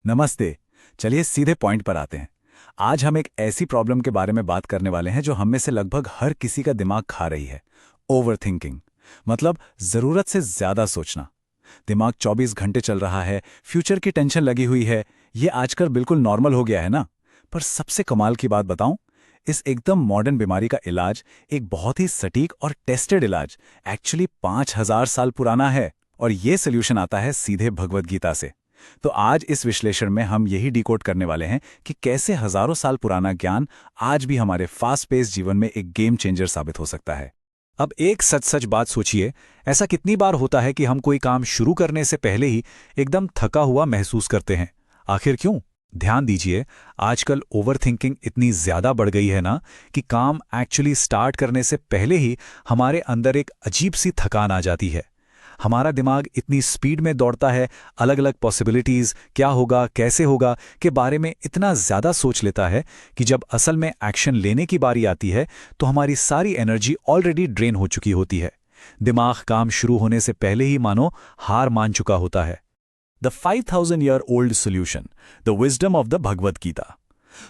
नमस्ते। चलिए सीधे पॉइंट पर आते हैं। आज हम एक ऐसी प्रॉब्लम के बारे में बात करने वाले हैं जो हम में से लगभग हर किसी का दिमाग खा रही है। ओवरथिंकिंग, मतलब ज़रूरत से ज़्यादा सोचना। दिमाग 24 घंटे चल रहा है, फ्यूचर की टेंशन लगी हुई है। ये आजकल बिल्कुल नॉर्मल हो गया है ना। पर सबसे कमाल की बात बताऊं, इस एकदम मॉडर्न बीमारी का इलाज, एक बहुत ही सटीक और टेस्टेड इलाज, एक्चुअली 5000 साल पुराना है। और ये सोल्यूशन आता है सीधे भगवद गीता से। तो आज इस विश्लेषण में हम यही डिकोड करने वाले हैं कि कैसे हजारों साल पुराना ज्ञान आज भी हमारे फास्ट पेस जीवन में एक गेम चेंजर साबित हो सकता है। अब एक सच सच बात सोचिए, ऐसा कितनी बार होता है कि हम कोई काम शुरू करने से पहले ही एकदम थका हुआ महसूस करते हैं। आखिर क्यों? ध्यान दीजिए, आजकल ओवरथिंकिंग इतनी ज्यादा बढ़ गई है ना कि काम एक्चुअली स्टार्ट करने से पहले ही हमारे अंदर एक अजीब सी थकान आ जाती है। हमारा दिमाग इतनी स्पीड में दौड़ता है, अलग अलग पॉसिबिलिटीज, क्या होगा कैसे होगा के बारे में इतना ज्यादा सोच लेता है कि जब असल में एक्शन लेने की बारी आती है तो हमारी सारी एनर्जी ऑलरेडी ड्रेन हो चुकी होती है। दिमाग काम शुरू होने से पहले ही मानो हार मान चुका होता है। The 5000-year-old solution, the wisdom of the Bhagavad Gita.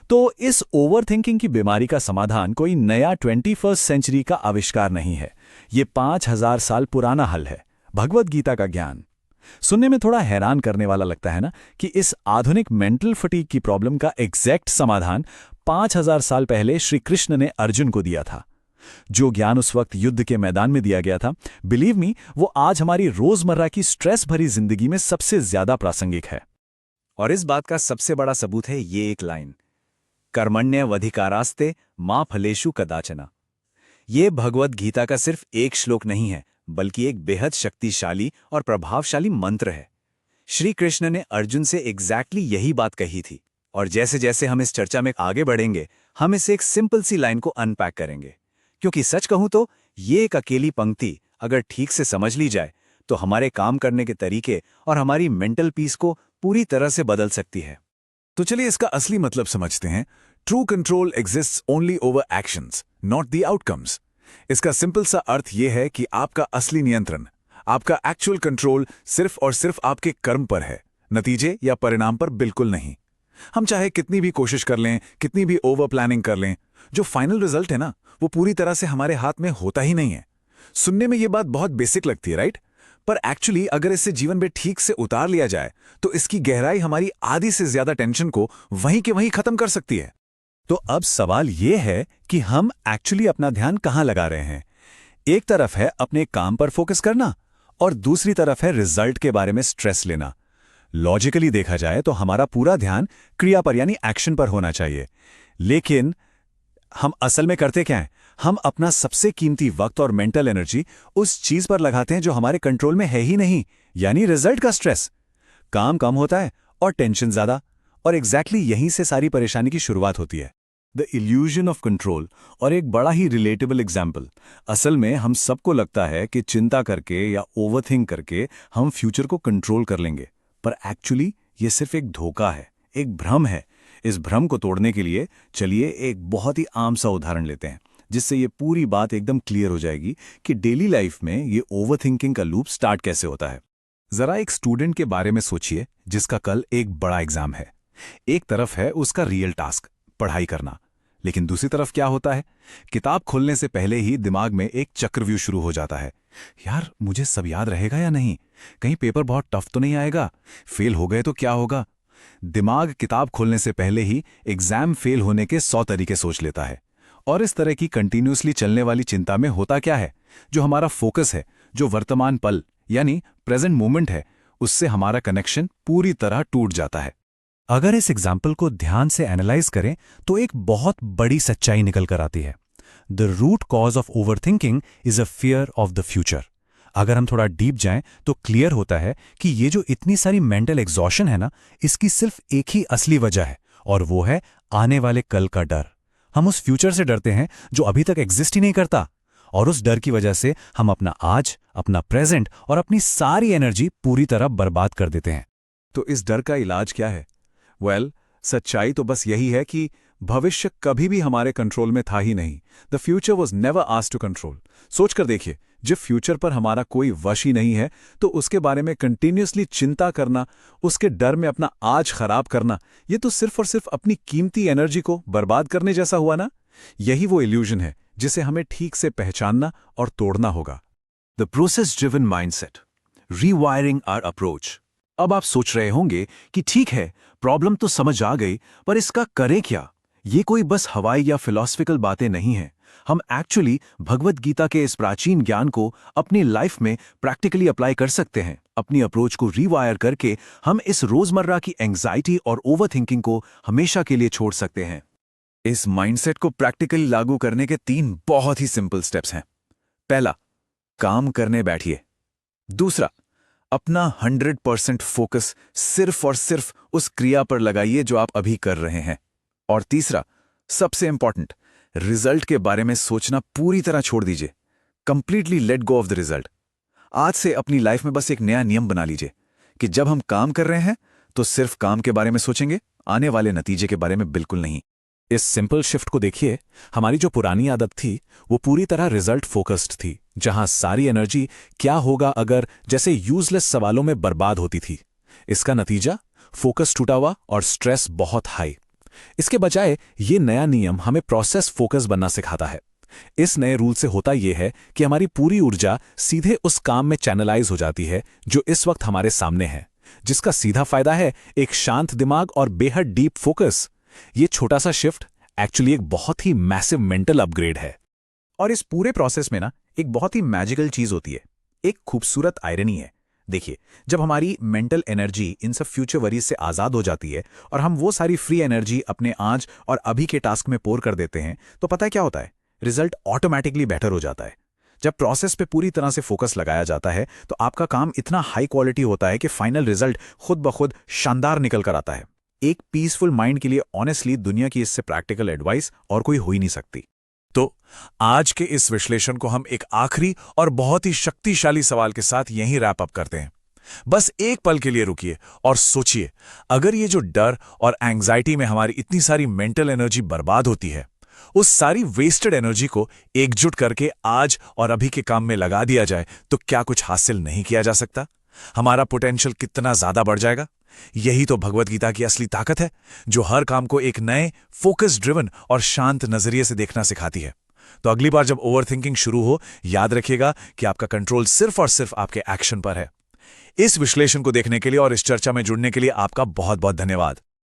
तो इस ओवरथिंकिंग की बीमारी का समाधान कोई नया 21st सेंचुरी का आविष्कार नहीं है। ये 5000 साल पुराना हल है, भगवद गीता का ज्ञान। सुनने में थोड़ा हैरान करने वाला लगता है ना कि इस आधुनिक मेंटल फटीग की प्रॉब्लम का एग्जैक्ट समाधान 5000 साल पहले श्री कृष्ण ने अर्जुन को दिया था। जो ज्ञान उस वक्त युद्ध के मैदान में दिया गया था, बिलीव मी, वो आज हमारी रोजमर्रा की स्ट्रेस भरी जिंदगी में सबसे ज्यादा प्रासंगिक है। और इस बात का सबसे बड़ा सबूत है ये एक लाइन, कर्मण्यवधिकारास्ते मा फलेषु कदाचन। ये भगवद गीता का सिर्फ एक श्लोक नहीं है, बल्कि एक बेहद शक्तिशाली और प्रभावशाली मंत्र है। श्री कृष्ण ने अर्जुन से एग्जैक्टली यही बात कही थी। और जैसे जैसे हम इस चर्चा में आगे बढ़ेंगे, हम इसे एक सिंपल सी लाइन को अनपैक करेंगे। क्योंकि सच कहूं तो ये एक अकेली पंक्ति अगर ठीक से समझ ली जाए तो हमारे काम करने के तरीके और हमारी मेंटल पीस को पूरी तरह से बदल सकती है। तो चलिए इसका असली मतलब समझते हैं। True control exists only over actions, not the outcomes. इसका सिंपल सा अर्थ यह है कि आपका असली नियंत्रण, आपका एक्चुअल कंट्रोल सिर्फ और सिर्फ आपके कर्म पर है, नतीजे या परिणाम पर बिल्कुल नहीं। हम चाहे कितनी भी कोशिश कर लें, कितनी भी ओवर प्लानिंग कर लें, जो फाइनल रिजल्ट है ना, वो पूरी तरह से हमारे हाथ में होता ही नहीं है। सुनने में ये बात बहुत बेसिक लगती है, राइट? पर एक्चुअली अगर इसे जीवन में ठीक से उतार लिया जाए तो इसकी गहराई हमारी आधी से ज्यादा टेंशन को वहीं के वहीं खत्म कर सकती है। तो अब सवाल यह है कि हम एक्चुअली अपना ध्यान कहां लगा रहे हैं। एक तरफ है अपने काम पर फोकस करना और दूसरी तरफ है रिजल्ट के बारे में स्ट्रेस लेना। लॉजिकली देखा जाए तो हमारा पूरा ध्यान क्रिया पर यानी एक्शन पर होना चाहिए। लेकिन हम असल में करते क्या हैं? हम अपना सबसे कीमती वक्त और मेंटल एनर्जी उस चीज पर लगाते हैं जो हमारे कंट्रोल में है ही नहीं, यानी रिजल्ट का स्ट्रेस। काम कम होता है और टेंशन ज्यादा, और एग्जैक्टली यहीं से सारी परेशानी की शुरुआत होती है। The illusion of control. और एक बड़ा ही रिलेटेबल एग्जाम्पल, असल में हम सबको लगता है कि चिंता करके या ओवरथिंक करके हम फ्यूचर को कंट्रोल कर लेंगे, पर एक्चुअली ये सिर्फ एक धोखा है, एक भ्रम है। इस भ्रम को तोड़ने के लिए चलिए एक बहुत ही आम सा उदाहरण लेते हैं, जिससे ये पूरी बात एकदम क्लियर हो जाएगी कि डेली लाइफ में ये ओवरथिंकिंग का लूप स्टार्ट कैसे होता है। जरा एक स्टूडेंट के बारे में सोचिए जिसका कल एक बड़ा एग्जाम है। एक तरफ है उसका रियल टास्क, पढ़ाई करना, लेकिन दूसरी तरफ क्या होता है? किताब खोलने से पहले ही दिमाग में एक चक्रव्यूह शुरू हो जाता है। यार, मुझे सब याद रहेगा या नहीं? कहीं पेपर बहुत टफ तो नहीं आएगा? फेल हो गए तो क्या होगा? दिमाग किताब खोलने से पहले ही एग्जाम फेल होने के 100 तरीके सोच लेता है। और इस तरह की कंटिन्यूअसली चलने वाली चिंता में होता क्या है? जो हमारा फोकस है, जो वर्तमान पल यानी प्रेजेंट मोमेंट है, उससे हमारा कनेक्शन पूरी तरह टूट जाता है। अगर इस एग्जाम्पल को ध्यान से एनालाइज करें तो एक बहुत बड़ी सच्चाई निकल कर आती है। The root cause of overthinking is a fear of the future. अगर हम थोड़ा डीप जाएं तो क्लियर होता है कि ये जो इतनी सारी मेंटल एग्जॉशन है ना, इसकी सिर्फ एक ही असली वजह है, और वो है आने वाले कल का डर। हम उस फ्यूचर से डरते हैं जो अभी तक एग्जिस्ट ही नहीं करता, और उस डर की वजह से हम अपना आज, अपना प्रेजेंट और अपनी सारी एनर्जी पूरी तरह बर्बाद कर देते हैं। तो इस डर का इलाज क्या है? सच्चाई तो बस यही है कि भविष्य कभी भी हमारे कंट्रोल में था ही नहीं। The future was never asked to control. सोचकर देखिए, जब फ्यूचर पर हमारा कोई वश ही नहीं है तो उसके बारे में कंटिन्यूअसली चिंता करना, उसके डर में अपना आज खराब करना, ये तो सिर्फ और सिर्फ अपनी कीमती एनर्जी को बर्बाद करने जैसा हुआ ना। यही वो इल्यूजन है जिसे हमें ठीक से पहचानना और तोड़ना होगा। The process driven mindset, rewiring our approach. अब आप सोच रहे होंगे कि ठीक है, प्रॉब्लम तो समझ आ गई, पर इसका करें क्या? ये कोई बस हवाई या फिलॉसफिकल बातें नहीं हैं। हम एक्चुअली भगवद गीता के इस प्राचीन ज्ञान को अपनी लाइफ में प्रैक्टिकली अप्लाई कर सकते हैं। अपनी अप्रोच को रीवायर करके हम इस रोजमर्रा की एंग्जाइटी और ओवरथिंकिंग को हमेशा के लिए छोड़ सकते हैं। इस माइंडसेट को प्रैक्टिकली लागू करने के 3 बहुत ही सिंपल स्टेप्स हैं। पहला, काम करने बैठिए। दूसरा, अपना 100% फोकस सिर्फ और सिर्फ उस क्रिया पर लगाइए जो आप अभी कर रहे हैं। और तीसरा, सबसे इंपॉर्टेंट, रिजल्ट के बारे में सोचना पूरी तरह छोड़ दीजिए। Completely let go of the result. आज से अपनी लाइफ में बस एक नया नियम बना लीजिए कि जब हम काम कर रहे हैं तो सिर्फ काम के बारे में सोचेंगे, आने वाले नतीजे के बारे में बिल्कुल नहीं। इस सिंपल शिफ्ट को देखिए। हमारी जो पुरानी आदत थी वो पूरी तरह रिजल्ट फोकस्ड थी, जहां सारी एनर्जी क्या होगा अगर जैसे यूजलेस सवालों में बर्बाद होती थी। इसका नतीजा, फोकस टूटा हुआ और स्ट्रेस बहुत हाई। इसके बजाय ये नया नियम हमें प्रोसेस फोकस बनना सिखाता है। इस नए रूल से होता यह है कि हमारी पूरी ऊर्जा सीधे उस काम में चैनलाइज हो जाती है जो इस वक्त हमारे सामने है, जिसका सीधा फायदा है एक शांत दिमाग और बेहद डीप फोकस। ये छोटा सा शिफ्ट एक्चुअली एक बहुत ही मैसिव मेंटल अपग्रेड है। और इस पूरे प्रोसेस में ना एक बहुत ही मैजिकल चीज होती है, एक खूबसूरत आयरनी है। देखिए, जब हमारी मेंटल एनर्जी इन सब फ्यूचर वरीज से आज़ाद हो जाती है और हम वो सारी फ्री एनर्जी अपने आज और अभी के टास्क में पोर कर देते हैं, तो पता है क्या होता है? रिजल्ट ऑटोमेटिकली बेटर हो जाता है। जब प्रोसेस पे पूरी तरह से फोकस लगाया जाता है तो आपका काम इतना हाई क्वालिटी होता है कि फाइनल रिजल्ट खुद ब खुद शानदार निकल कर आता है। एक पीसफुल माइंड के लिए ऑनेस्टली दुनिया की इससे प्रैक्टिकल एडवाइस और कोई हो ही नहीं सकती। तो आज के इस विश्लेषण को हम एक आखिरी और बहुत ही शक्तिशाली सवाल के साथ यहीं रैप अप करते हैं। बस एक पल के लिए रुकिए और सोचिए, अगर ये जो डर और एंग्जाइटी में हमारी इतनी सारी मेंटल एनर्जी बर्बाद होती है, उस सारी वेस्टेड एनर्जी को एकजुट करके आज और अभी के काम में लगा दिया जाए तो क्या कुछ हासिल नहीं किया जा सकता? हमारा पोटेंशियल कितना ज्यादा बढ़ जाएगा। यही तो भगवद गीता की असली ताकत है, जो हर काम को एक नए फोकस ड्रिवन और शांत नजरिए से देखना सिखाती है। तो अगली बार जब ओवरथिंकिंग शुरू हो, याद रखिएगा कि आपका कंट्रोल सिर्फ और सिर्फ आपके एक्शन पर है। इस विश्लेषण को देखने के लिए और इस चर्चा में जुड़ने के लिए आपका बहुत बहुत धन्यवाद।